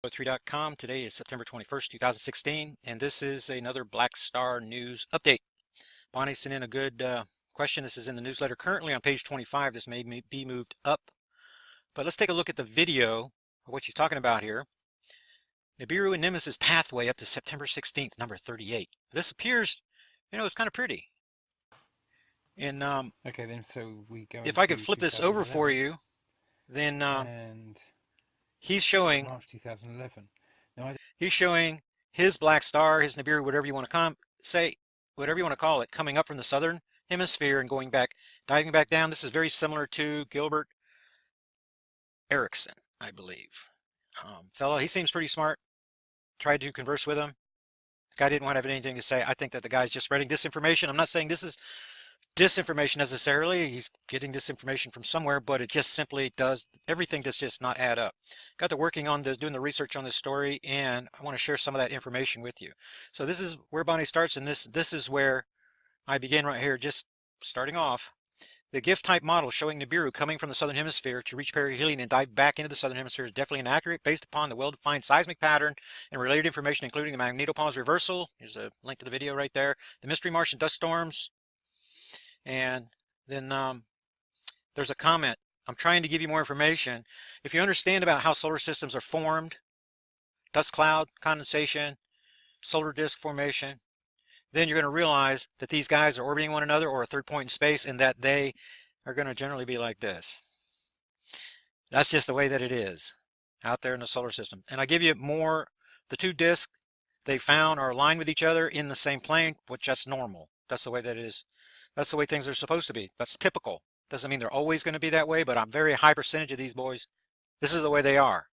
3.com. Today is September 21st, 2016, and this is another Black Star News update. Bonnie sent in a good question. This is in the newsletter currently on page 25. This may be moved up, but let's take a look at the video of what she's talking about here. Nibiru and Nemesis pathway up to September 16th, number 38. This appears, it's kind of pretty. And okay, then so we go. If I could flip this over for you, then and he's showing March 2011. No, he's showing his black star, his Nibiru, whatever you want to say, whatever you want to call it, coming up from the southern hemisphere and going back, diving back down. This is very similar to Gilbert Erickson, I believe. Fellow, he seems pretty smart. Tried to converse with him. The guy didn't want to have anything to say. I think that the guy's just spreading disinformation. I'm not saying this is disinformation necessarily. He's getting this information from somewhere, but it just simply does, everything does just not add up. Got to working on this, doing the research on this story, and I want to share some of that information with you. So this is where Bonnie starts, and this is where I begin right here, just starting off. The gift type model showing Nibiru coming from the southern hemisphere to reach perihelion and dive back into the southern hemisphere is definitely inaccurate based upon the well-defined seismic pattern and related information, including the magnetopause reversal. Here's a link to the video right there. The mystery Martian dust storms. And then there's a comment. I'm trying to give you more information. If you understand about how solar systems are formed, dust cloud, condensation, solar disk formation, then you're going to realize that these guys are orbiting one another or a third point in space, and that they are going to generally be like this. That's just the way that it is out there in the solar system. And I give you more. The two disks they found are aligned with each other in the same plane, which that's normal. That's the way that it is. That's the way things are supposed to be. That's typical. Doesn't mean they're always going to be that way, but a very high percentage of these boys, this is the way they are.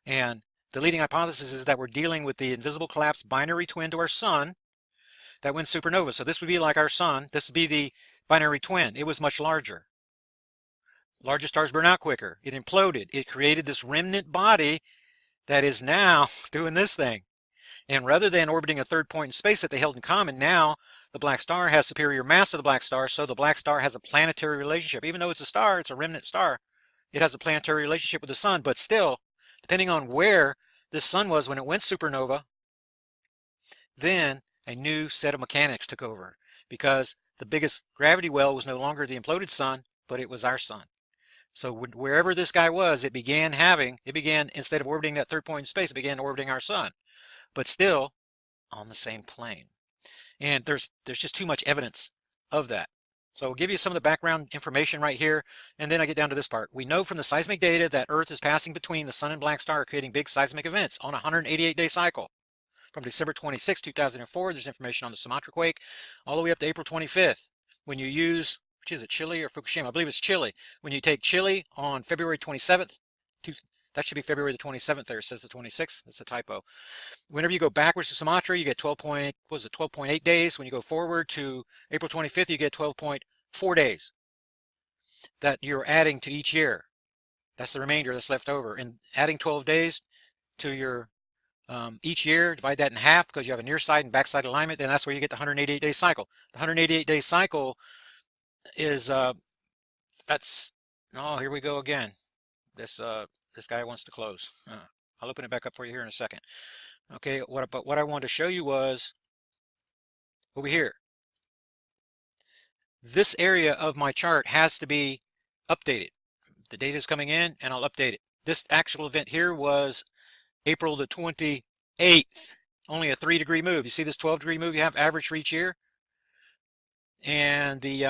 And the leading hypothesis is that we're dealing with the invisible collapsed binary twin to our sun that went supernova. So this would be like our sun. This would be the binary twin. It was much larger. Larger stars burn out quicker. It imploded. It created this remnant body that is now doing this thing. And rather than orbiting a third point in space that they held in common, now the black star has superior mass to the black star, so the black star has a planetary relationship. Even though it's a star, it's a remnant star, it has a planetary relationship with the sun. But still, depending on where this sun was when it went supernova, then a new set of mechanics took over, because the biggest gravity well was no longer the imploded sun, but it was our sun. So wherever this guy was, it began, instead of orbiting that third point in space, it began orbiting our sun, but still on the same plane. And there's just too much evidence of that. So I'll give you some of the background information right here, and then I get down to this part. We know from the seismic data that Earth is passing between the sun and black star, creating big seismic events on a 188-day cycle. From December 26, 2004, there's information on the Sumatra quake, all the way up to April 25th. When you use, which is it, Chile or Fukushima? I believe it's Chile. When you take Chile on February 27th, that should be February the 27th there. It says the 26th. That's a typo. Whenever you go backwards to Sumatra, you get 12.8 days. When you go forward to April 25th, you get 12.4 days that you're adding to each year. That's the remainder that's left over. And adding 12 days to your each year, divide that in half because you have a near side and backside alignment, then that's where you get the 188-day cycle. The 188-day cycle is that's, oh, here we go again. This guy wants to close. I'll open it back up for you here in a second. Okay, but what I wanted to show you was over here. This area of my chart has to be updated. The data is coming in and I'll update it. This actual event here was April the 28th, only a 3-degree move. You see this 12-degree move you have average for each year? And the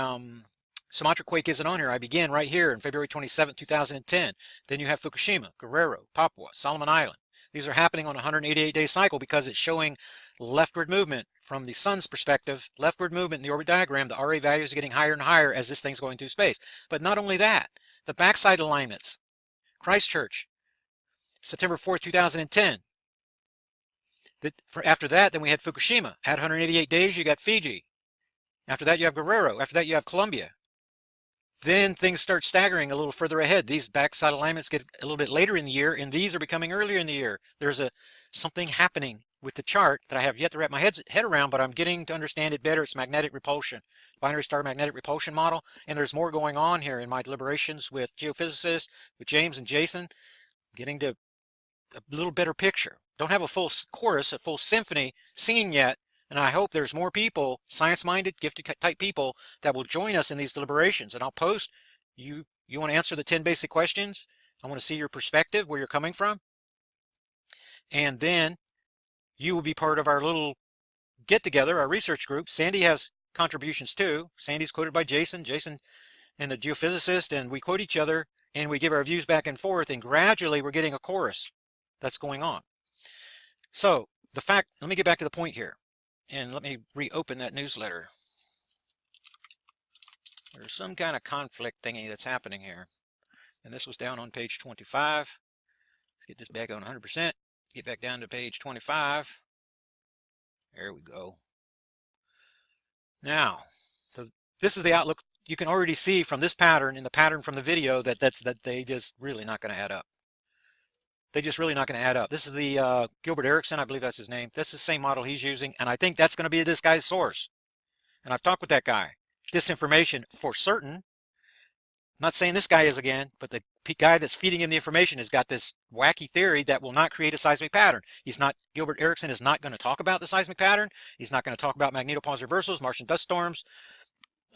Sumatra quake isn't on here. I began right here in February 27, 2010. Then you have Fukushima, Guerrero, Papua, Solomon Island. These are happening on a 188-day cycle because it's showing leftward movement from the sun's perspective, leftward movement in the orbit diagram. The RA values are getting higher and higher as this thing's going through space. But not only that, the backside alignments. Christchurch, September 4th, 2010. After that, then we had Fukushima. At 188 days, you got Fiji. After that, you have Guerrero. After that, you have Colombia. Then things start staggering a little further ahead. These backside alignments get a little bit later in the year, and these are becoming earlier in the year. There's something happening with the chart that I have yet to wrap my head around, but I'm getting to understand it better. It's magnetic repulsion, binary star magnetic repulsion model, and there's more going on here in my deliberations with geophysicists, with James and Jason, getting to a little better picture. Don't have a full chorus, a full symphony singing yet. And I hope there's more people, science-minded, gifted type people, that will join us in these deliberations. And I'll post, you want to answer the 10 basic questions? I want to see your perspective, where you're coming from. And then you will be part of our little get-together, our research group. Sandy has contributions too. Sandy's quoted by Jason and the geophysicist, and we quote each other, and we give our views back and forth, and gradually we're getting a chorus that's going on. So let me get back to the point here, and let me reopen that newsletter. There's some kind of conflict thingy that's happening here, and this was down on page 25. Let's get this back on 100%. Get back down to page 25. There we go. Now, this is the outlook. You can already see from this pattern and the pattern from the video that they just really not going to add up. They're just really not going to add up. This is the Gilbert Erickson, I believe that's his name. That's the same model he's using, and I think that's going to be this guy's source. And I've talked with that guy. Disinformation for certain. I'm not saying this guy is again, but the guy that's feeding him the information has got this wacky theory that will not create a seismic pattern. Gilbert Erickson is not going to talk about the seismic pattern. He's not going to talk about magnetopause reversals, Martian dust storms,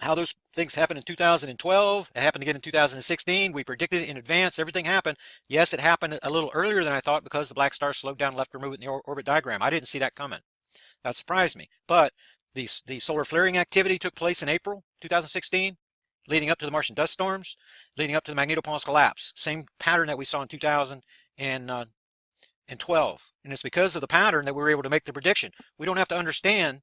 how those things happened in 2012. It happened again in 2016. We predicted it in advance. Everything happened. Yes, it happened a little earlier than I thought because the black star slowed down left removed in the orbit diagram. I didn't see that coming. That surprised me. But the solar flaring activity took place in April 2016, leading up to the Martian dust storms, leading up to the magnetopause collapse. Same pattern that we saw in 2012. And it's because of the pattern that we were able to make the prediction. We don't have to understand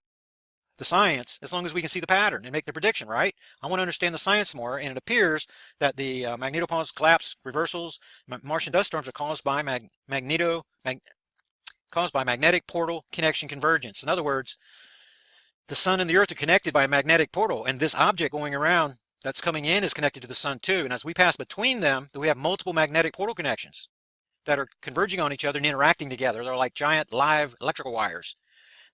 the science as long as we can see the pattern and make the prediction, right? I want to understand the science more, and it appears that the magnetopause collapse reversals, Martian dust storms, are caused by magnetic portal connection convergence. In other words, the sun and the earth are connected by a magnetic portal, and this object going around that's coming in is connected to the sun too. And as we pass between them, we have multiple magnetic portal connections that are converging on each other and interacting together. They're like giant live electrical wires.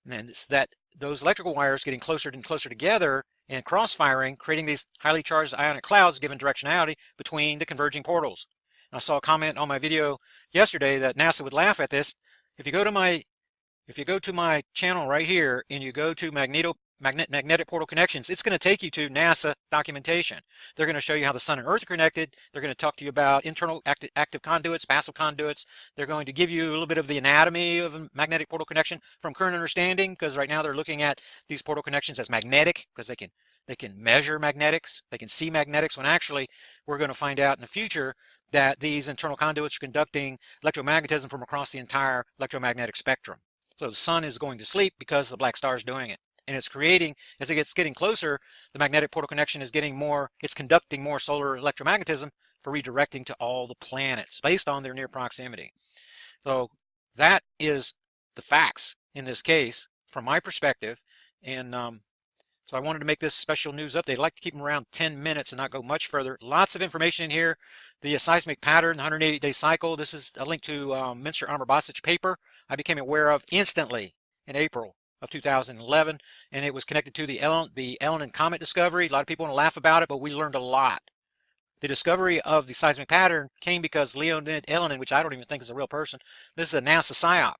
And it's that those electrical wires getting closer and closer together and cross-firing, creating these highly charged ionic clouds, given directionality between the converging portals. And I saw a comment on my video yesterday that NASA would laugh at this. If you go to my channel right here and you go to magnetic portal connections, it's going to take you to NASA documentation. They're going to show you how the sun and earth are connected. They're going to talk to you about internal active conduits, passive conduits. They're going to give you a little bit of the anatomy of a magnetic portal connection from current understanding, because right now they're looking at these portal connections as magnetic because they can measure magnetics. They can see magnetics, when actually we're going to find out in the future that these internal conduits are conducting electromagnetism from across the entire electromagnetic spectrum. So the sun is going to sleep because the black star is doing it. And it's creating, as it gets getting closer, the magnetic portal connection is getting more, it's conducting more solar electromagnetism for redirecting to all the planets based on their near proximity. So that is the facts in this case from my perspective. And so I wanted to make this special news update. I'd like to keep them around 10 minutes and not go much further. Lots of information in here. The seismic pattern, the 180-day cycle. This is a link to Minster Armour-Bosich paper I became aware of instantly in April of 2011, and it was connected to the Ellen and Comet discovery. A lot of people want to laugh about it, but we learned a lot. The discovery of the seismic pattern came because Leonid Ellen, which I don't even think is a real person, this is a NASA psyop.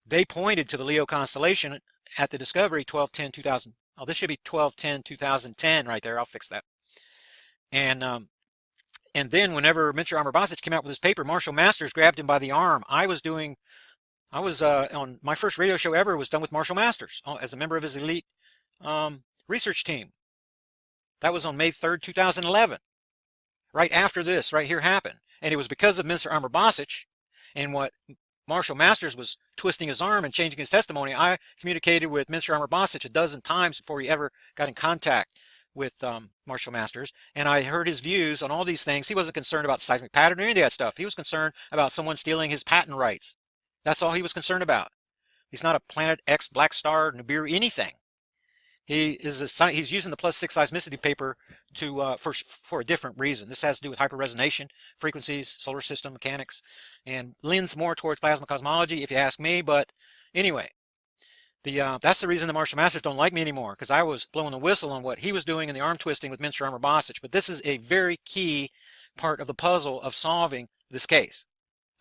They pointed to the Leo constellation at the discovery 12/10/2000. Oh, this should be 12/10/2010 right there. I'll fix that. And then whenever Minster Armour-Bosich came out with his paper, Marshall Masters grabbed him by the arm. I was on my first radio show ever was done with Marshall Masters as a member of his elite research team. That was on May 3rd, 2011. Right after this, right here happened. And it was because of Minster Armour-Bosich and what Marshall Masters was twisting his arm and changing his testimony. I communicated with Minster Armour-Bosich a dozen times before he ever got in contact with Marshall Masters, and I heard his views on all these things. He wasn't concerned about the seismic pattern or any of that stuff. He was concerned about someone stealing his patent rights. That's all he was concerned about. He's not a Planet X, Black Star, Nibiru, anything. He's using the +6 seismicity paper for a different reason. This has to do with hyperresonation, frequencies, solar system mechanics, and leans more towards plasma cosmology, if you ask me. But anyway, that's the reason the Marshall Masters don't like me anymore, because I was blowing the whistle on what he was doing in the arm twisting with Minster Armour-Bosich. But this is a very key part of the puzzle of solving this case.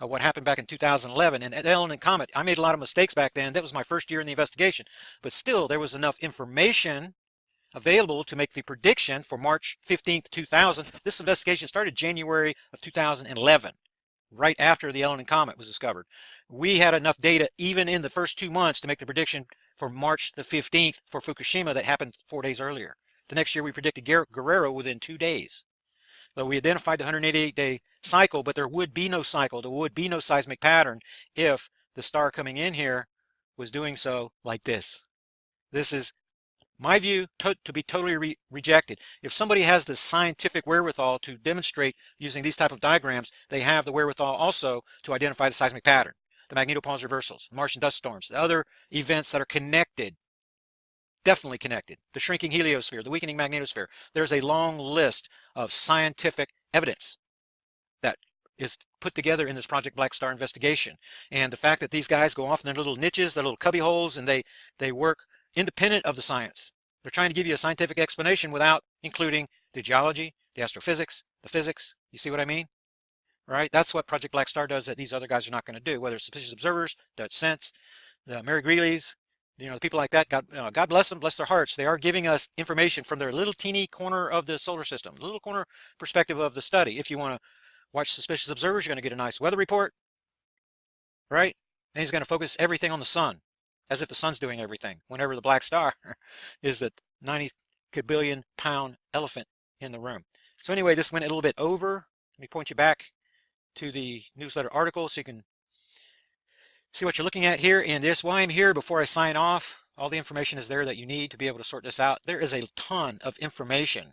what happened back in 2011. And at Ellen and Comet, I made a lot of mistakes back then. That was my first year in the investigation. But still, there was enough information available to make the prediction for March 15th, 2000. This investigation started January of 2011, right after the Ellen and Comet was discovered. We had enough data even in the first 2 months to make the prediction for March the 15th for Fukushima that happened 4 days earlier. The next year we predicted Guerrero within 2 days. So we identified the 188-day cycle, but there would be no cycle. There would be no seismic pattern if the star coming in here was doing so like this. This is my view to be totally rejected. If somebody has the scientific wherewithal to demonstrate using these type of diagrams, they have the wherewithal also to identify the seismic pattern, the magnetopause reversals, Martian dust storms, the other events that are connected, definitely connected, the shrinking heliosphere, the weakening magnetosphere. There's a long list of scientific evidence that is put together in this Project Black Star investigation. And the fact that these guys go off in their little niches, their little cubby holes, and they work independent of the science. They're trying to give you a scientific explanation without including the geology, the astrophysics, the physics. You see what I mean? Right? That's what Project Black Star does that these other guys are not going to do. Whether it's Suspicious Observers, Dutch Sense, the Mary Greeley's, the people like that, God bless them, bless their hearts. They are giving us information from their little teeny corner of the solar system, little corner perspective of the study. If you want to watch Suspicious Observers, you're going to get a nice weather report, right? And he's going to focus everything on the sun, as if the sun's doing everything, whenever the black star is the 90 billion pound elephant in the room. So anyway, this went a little bit over. Let me point you back to the newsletter article so you can see what you're looking at here. And this why I'm here before I sign off. All the information is there that you need to be able to sort this out. There is a ton of information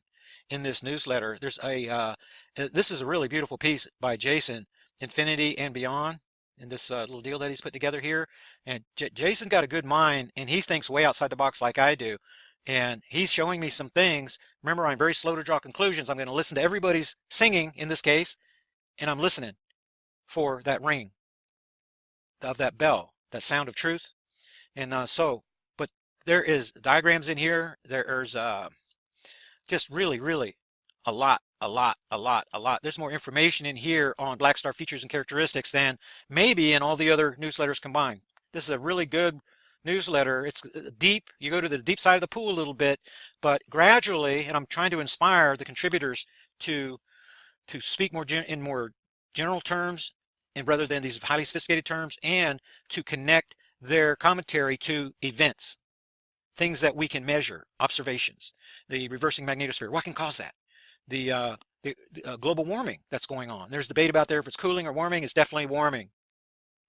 in this newsletter. There's this is a really beautiful piece by Jason, Infinity and Beyond, in this little deal that he's put together here. And Jason got a good mind, and he thinks way outside the box like I do. And he's showing me some things. Remember, I'm very slow to draw conclusions. I'm going to listen to everybody's singing in this case, and I'm listening for that ring of that bell, that sound of truth. And but there is diagrams in here. There's just really a lot. There's more information in here on Black Star features and characteristics than maybe in all the other newsletters combined. This is a really good newsletter. It's deep. You go to the deep side of the pool a little bit, but gradually, and I'm trying to inspire the contributors to speak in more general terms, and rather than these highly sophisticated terms, and to connect their commentary to events, things that we can measure, observations, the reversing magnetosphere. What can cause that? The global warming that's going on. There's debate about there if it's cooling or warming. It's definitely warming.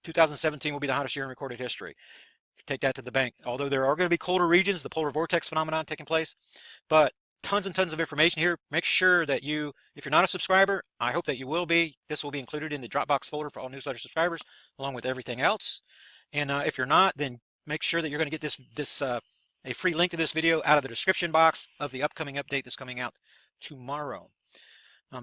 2017 will be the hottest year in recorded history. Take that to the bank. Although there are going to be colder regions, the polar vortex phenomenon taking place, but tons and tons of information here. Make sure that if you're not a subscriber, I hope that you will be. This will be included in the Dropbox folder for all newsletter subscribers, along with everything else. And if you're not, then make sure that you're going to get a free link to this video out of the description box of the upcoming update that's coming out tomorrow.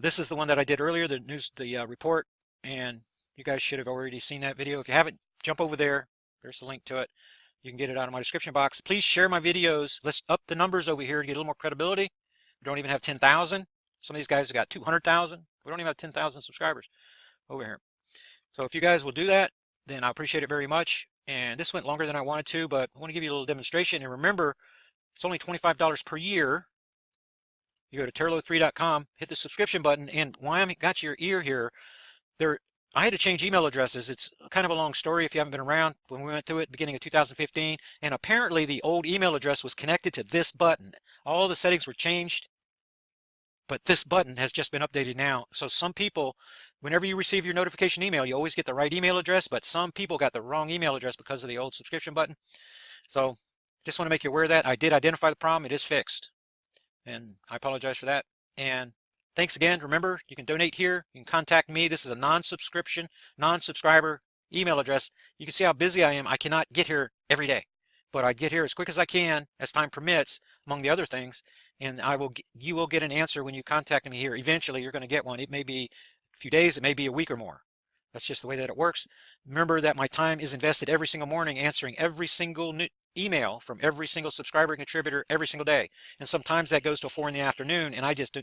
This is the one that I did earlier, the report, and you guys should have already seen that video. If you haven't, jump over there. There's the link to it. You can get it out of my description box. Please share my videos. Let's up the numbers over here to get a little more credibility. We don't even have 10,000. Some of these guys have got 200,000. We don't even have 10,000 subscribers over here. So if you guys will do that, then I appreciate it very much. And this went longer than I wanted to, but I want to give you a little demonstration. And remember, it's only $25 per year. You go to terralo3.com, hit the subscription button, and why I got your ear here, I had to change email addresses. It's kind of a long story if you haven't been around. When we went through it beginning of 2015, and apparently the old email address was connected to this button. All the settings were changed, but this button has just been updated now. So some people, whenever you receive your notification email, you always get the right email address, but some people got the wrong email address because of the old subscription button. So just want to make you aware of that. I did identify the problem. It is fixed, and I apologize for that. And thanks again. Remember, you can donate here. You can contact me. This is a non-subscription, non-subscriber email address. You can see how busy I am. I cannot get here every day, but I get here as quick as I can, as time permits, among the other things. And you will get an answer when you contact me here. Eventually, you're going to get one. It may be a few days. It may be a week or more. That's just the way that it works. Remember that my time is invested every single morning answering every single email from every single subscriber and contributor every single day. And sometimes that goes till 4 in the afternoon, and I just do.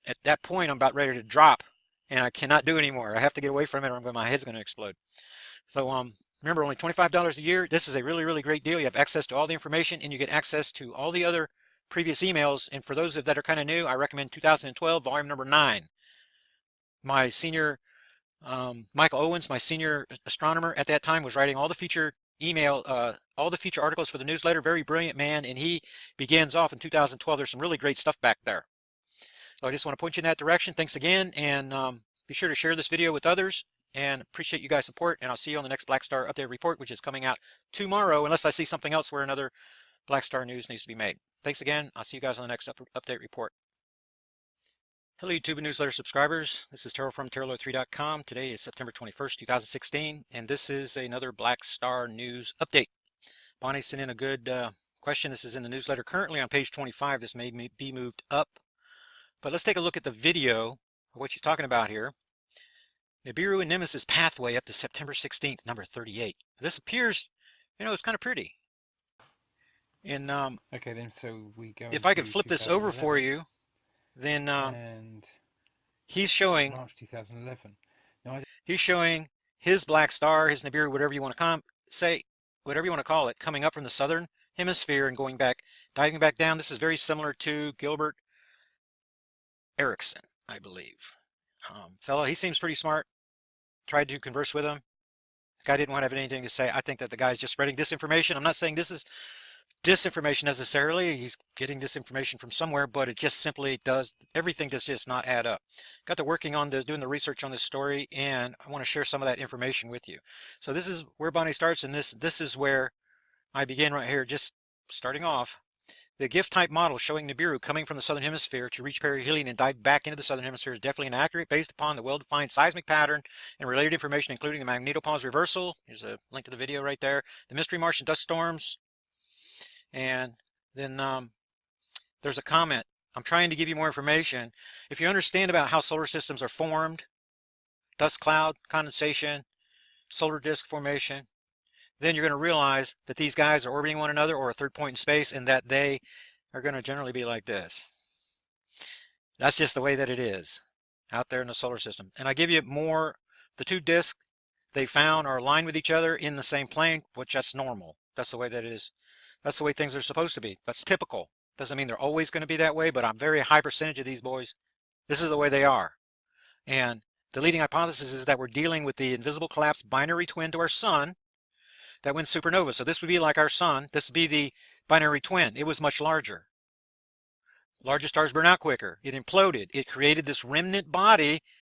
At that point, I'm about ready to drop and I cannot do anymore. I have to get away from it, or my head's going to explode. So remember, only $25 a year. This is a really, really great deal. You have access to all the information, and you get access to all the other previous emails. And for those that are kind of new, I recommend 2012, volume number 9. My senior, Michael Owens, my senior astronomer at that time, was writing all the feature all the feature articles for the newsletter. Very brilliant man, and he begins off in 2012. There's some really great stuff back there. So I just want to point you in that direction. Thanks again, and be sure to share this video with others. And appreciate you guys' support. And I'll see you on the next Black Star update report, which is coming out tomorrow, unless I see something else where another Black Star news needs to be made. Thanks again. I'll see you guys on the next update report. Hello, YouTube and newsletter subscribers. This is Terrell from TerrellO3.com. Today is September 21st, 2016, and this is another Black Star news update. Bonnie sent in a good question. This is in the newsletter currently on page 25. This may be moved up, but let's take a look at the video of what she's talking about here. Nibiru and Nemesis pathway up to September 16th, number 38. This appears, it's kind of pretty. And Okay, then so we go. if I could flip this over for you, then and he's showing March 2011. No, he's showing his black star, his Nibiru, whatever you want to whatever you want to call it, coming up from the southern hemisphere and going back, diving back down. This is very similar to Gilbert Erickson, I believe. Fellow, he seems pretty smart. Tried to converse with him. The guy didn't want to have anything to say. I think that the guy's just spreading disinformation. I'm not saying this is disinformation necessarily. He's getting this information from somewhere, but it just simply does, everything does just not add up. Got to working on doing the research on this story, and I want to share some of that information with you. So this is where Bonnie starts, and this is where I begin right here, just starting off. The gift type model showing Nibiru coming from the southern hemisphere to reach perihelion and dive back into the southern hemisphere is definitely inaccurate based upon the well-defined seismic pattern and related information, including the magnetopause reversal. Here's a link to the video right there. The mystery Martian dust storms. And then there's a comment. I'm trying to give you more information. If you understand about how solar systems are formed, dust cloud, condensation, solar disk formation, then you're going to realize that these guys are orbiting one another or a third point in space, and that they are going to generally be like this. That's just the way that it is out there in the solar system. And I give you more. The two disks they found are aligned with each other in the same plane, which that's normal. That's the way that it is. That's the way things are supposed to be. That's typical. Doesn't mean they're always going to be that way, but a very high percentage of these boys, this is the way they are. And the leading hypothesis is that we're dealing with the invisible collapsed binary twin to our sun that went supernova. So this would be like our sun. This would be the binary twin. It was much larger. Larger stars burn out quicker. It imploded. It created this remnant body